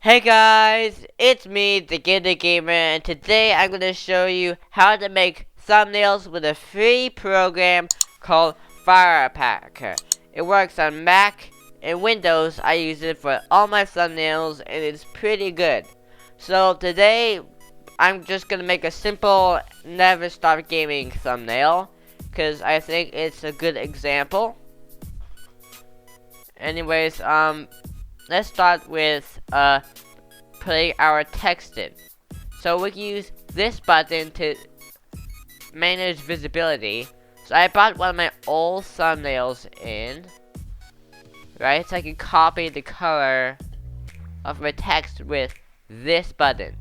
Hey guys, it's me, the Gifted Gamer, and today I'm going to show you how to make thumbnails with a free program called Firealpaca. It works on Mac and Windows. I use it for all my thumbnails and it's pretty good. So today I'm just going to make a simple never stop gaming thumbnail because I think it's a good example. Anyways, let's start with putting our text in. So we can use this button to manage visibility. So I brought one of my old thumbnails in, right? So I can copy the color of my text with this button.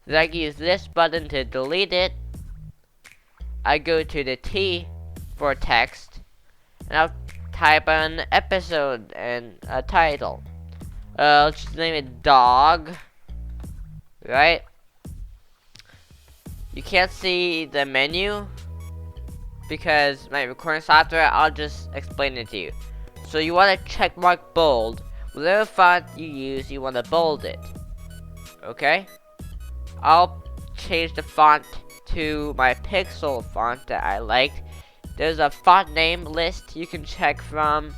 Then I can use this button to delete it. I go to the T for text, and I'll type an episode and a title. Let's just name it dog, right? You can't see the menu because my recording software. I'll just explain it to you. So you want to check mark bold. Whatever font you use, you want to bold it. Okay? I'll change the font to my pixel font that I liked. There's a font name list you can check from,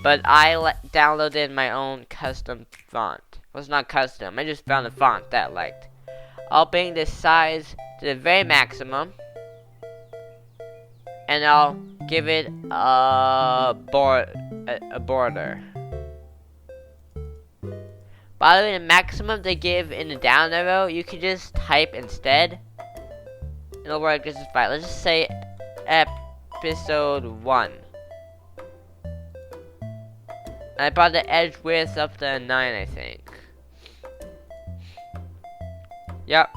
but I downloaded my own custom font. Well, it's not custom, I just found a font that I liked. I'll bring the size to the very maximum, and I'll give it a border. By the way, the maximum they give in the down arrow, you can just type instead. It'll work just as fine. Let's just say episode 1. I brought the edge width up to 9, I think. Yep.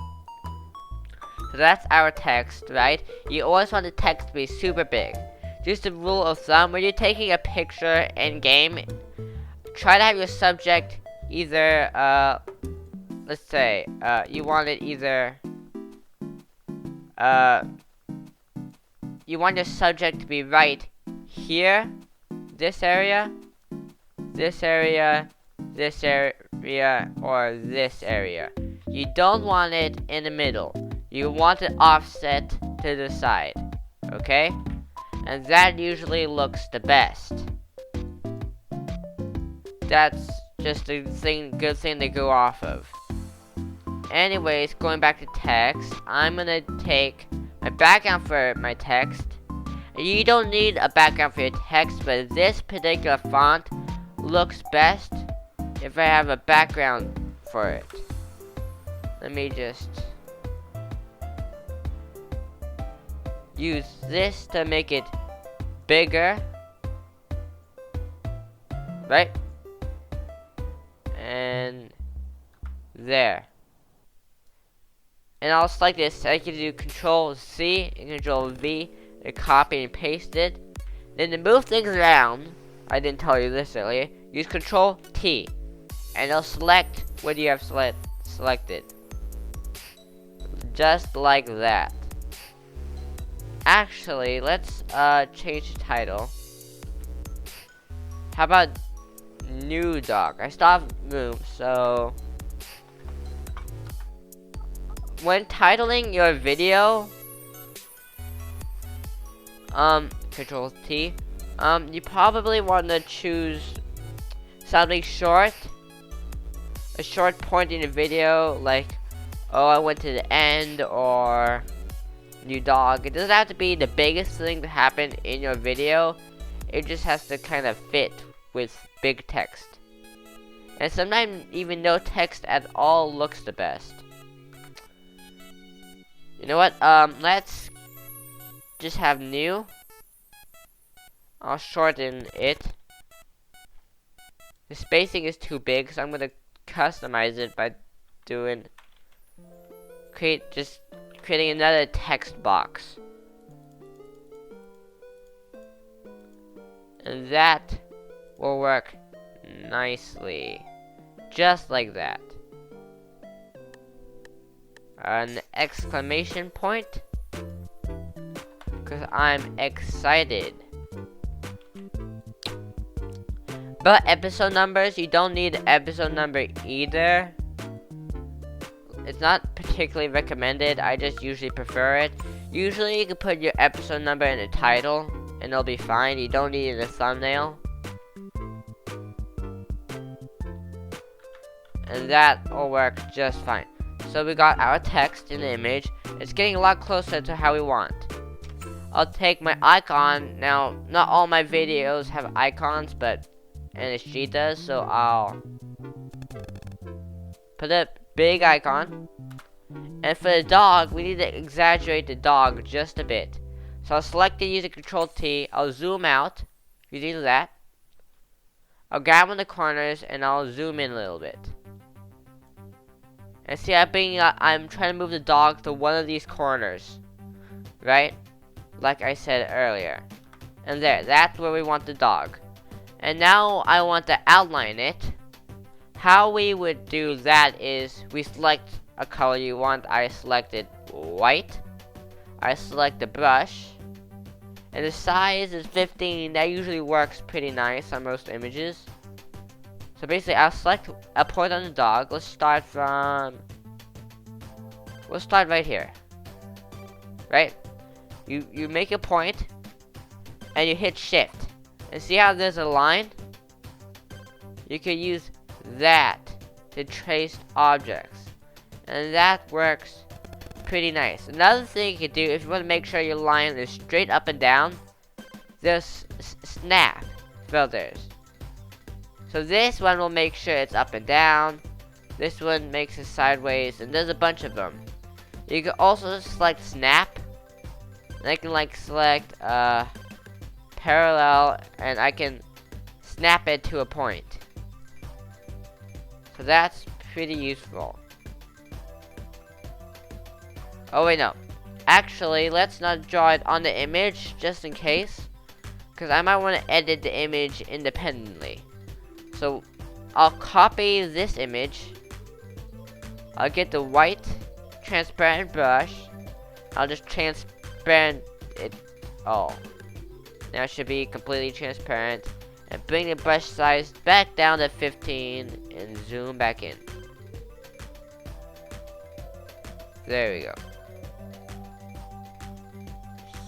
So that's our text, right? You always want the text to be super big. Just a rule of thumb, when you're taking a picture in game, try to have your subject either, let's say, you want it either, you want your subject to be right here, this area, this area, this area, or this area. You don't want it in the middle. You want it offset to the side, okay? And that usually looks the best. That's just a good thing to go off of. Anyways, going back to text, I'm gonna take my background for my text. You don't need a background for your text, but this particular font looks best if I have a background for it. Let me just use this to make it bigger, right? And there. And I'll select this. I can do Control C and Control V to copy and paste it. Then to move things around, I didn't tell you this earlier, use Control T and it'll select what you have selected. Just like that. Actually, let's change the title. How about new dog? I still have room, so when titling your video, Control T, you probably want to choose something short, a short point in the video, like, oh, I went to the end, or new dog. It doesn't have to be the biggest thing to happen in your video. It just has to kind of fit with big text. And sometimes even no text at all looks the best. You know what? Let's just have new. I'll shorten it. The spacing is too big, so I'm gonna customize it by creating another text box. And that will work nicely. Just like that. An exclamation point, because I'm excited. About episode numbers, you don't need episode number either. It's not particularly recommended, I just usually prefer it. Usually you can put your episode number in the title and it'll be fine. You don't need it in the thumbnail. And that will work just fine. So we got our text in the image. It's getting a lot closer to how we want. I'll take my icon. Now, not all my videos have icons, but NSG does, so I'll put a big icon. And for the dog, we need to exaggerate the dog just a bit. So I'll select it using Control T. I'll zoom out using that. I'll grab one of the corners and I'll zoom in a little bit. And see, I'm trying to move the dog to one of these corners, right? Like I said earlier. And there, that's where we want the dog. And now I want to outline it. How we would do that is we select a color you want. I selected white. I select the brush. And the size is 15. That usually works pretty nice on most images. So basically, I'll select a point on the dog. We'll start right here. Right? You make a point, and you hit Shift. And see how there's a line? You could use that to trace objects. And that works pretty nice. Another thing you could do, if you want to make sure your line is straight up and down, there's snap filters. So this one will make sure it's up and down. This one makes it sideways, and there's a bunch of them. You can also select snap. And I can select parallel, and I can snap it to a point. So that's pretty useful. Oh wait, no. Actually, let's not draw it on the image, just in case. Because I might want to edit the image independently. So, I'll copy this image. I'll get the white transparent brush. I'll just transparent it all. Now it should be completely transparent. And bring the brush size back down to 15 and zoom back in. There we go.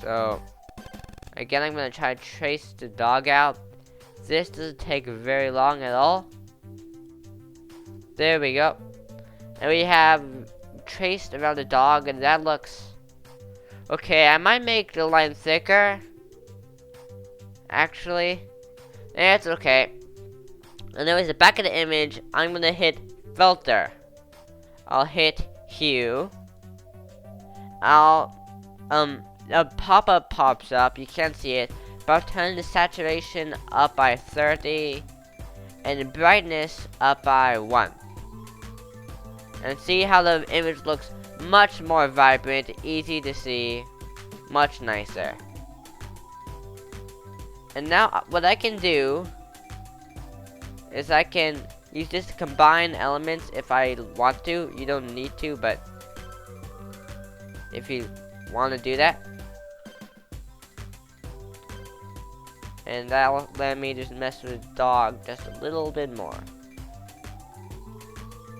So, again, I'm going to try to trace the dog out. This doesn't take very long at all. There we go. And we have traced around the dog, and that looks... Okay, I might make the line thicker. Actually. That's okay. Anyways, the back of the image, I'm going to hit Filter. I'll hit Hue. A pop-up pops up. You can't see it. But I'll turn the saturation up by 30. And the brightness up by 1. And see how the image looks much more vibrant, easy to see, much nicer. And now what I can do is I can use this to combine elements if I want to. You don't need to, but if you want to do that. And that'll let me just mess with the dog just a little bit more.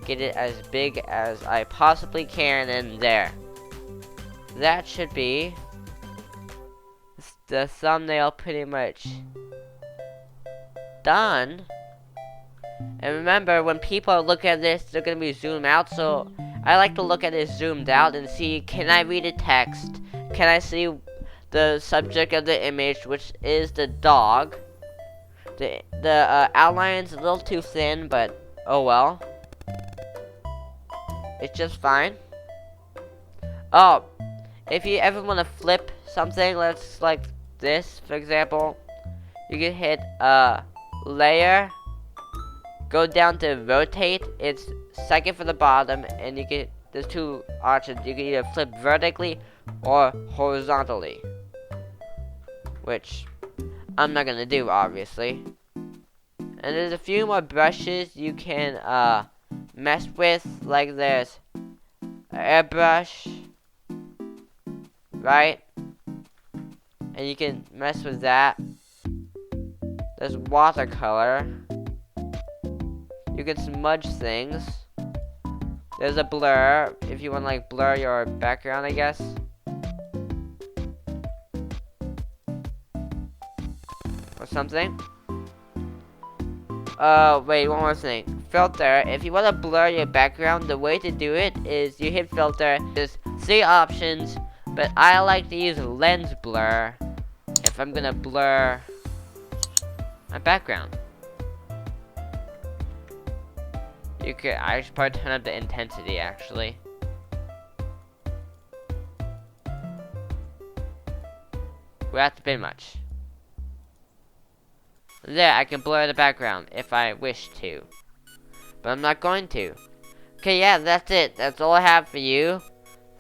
Get it as big as I possibly can, and there. That should be the thumbnail pretty much done. And remember, when people look at this, they're going to be zoomed out, so I like to look at it zoomed out and see, can I read the text? Can I see the subject of the image, which is the dog? The outline's a little too thin, but oh well. It's just fine. Oh, if you ever want to flip something, let's like this, for example, you can hit layer, go down to rotate. It's second from the bottom, and you can, there's two options. You can either flip vertically or horizontally, which I'm not gonna do, obviously. And there's a few more brushes you can mess with, like this airbrush, right? And you can mess with that. There's watercolor. You can smudge things. There's a blur, if you want to like blur your background, I guess. Or something. Wait, one more thing. Filter, if you want to blur your background, the way to do it is you hit filter. There's 3 options, but I like to use lens blur if I'm gonna blur my background. I should probably turn up the intensity actually. We have to be much. There, I can blur the background if I wish to. But I'm not going to. Okay, yeah, that's it. That's all I have for you.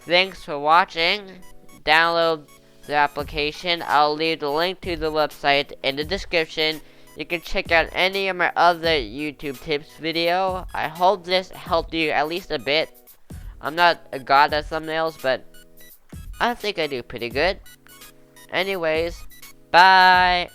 Thanks for watching. Download the application. I'll leave the link to the website in the description. You can check out any of my other YouTube tips video. I hope this helped you at least a bit. I'm not a god at thumbnails, but I think I do pretty good. Anyways, bye.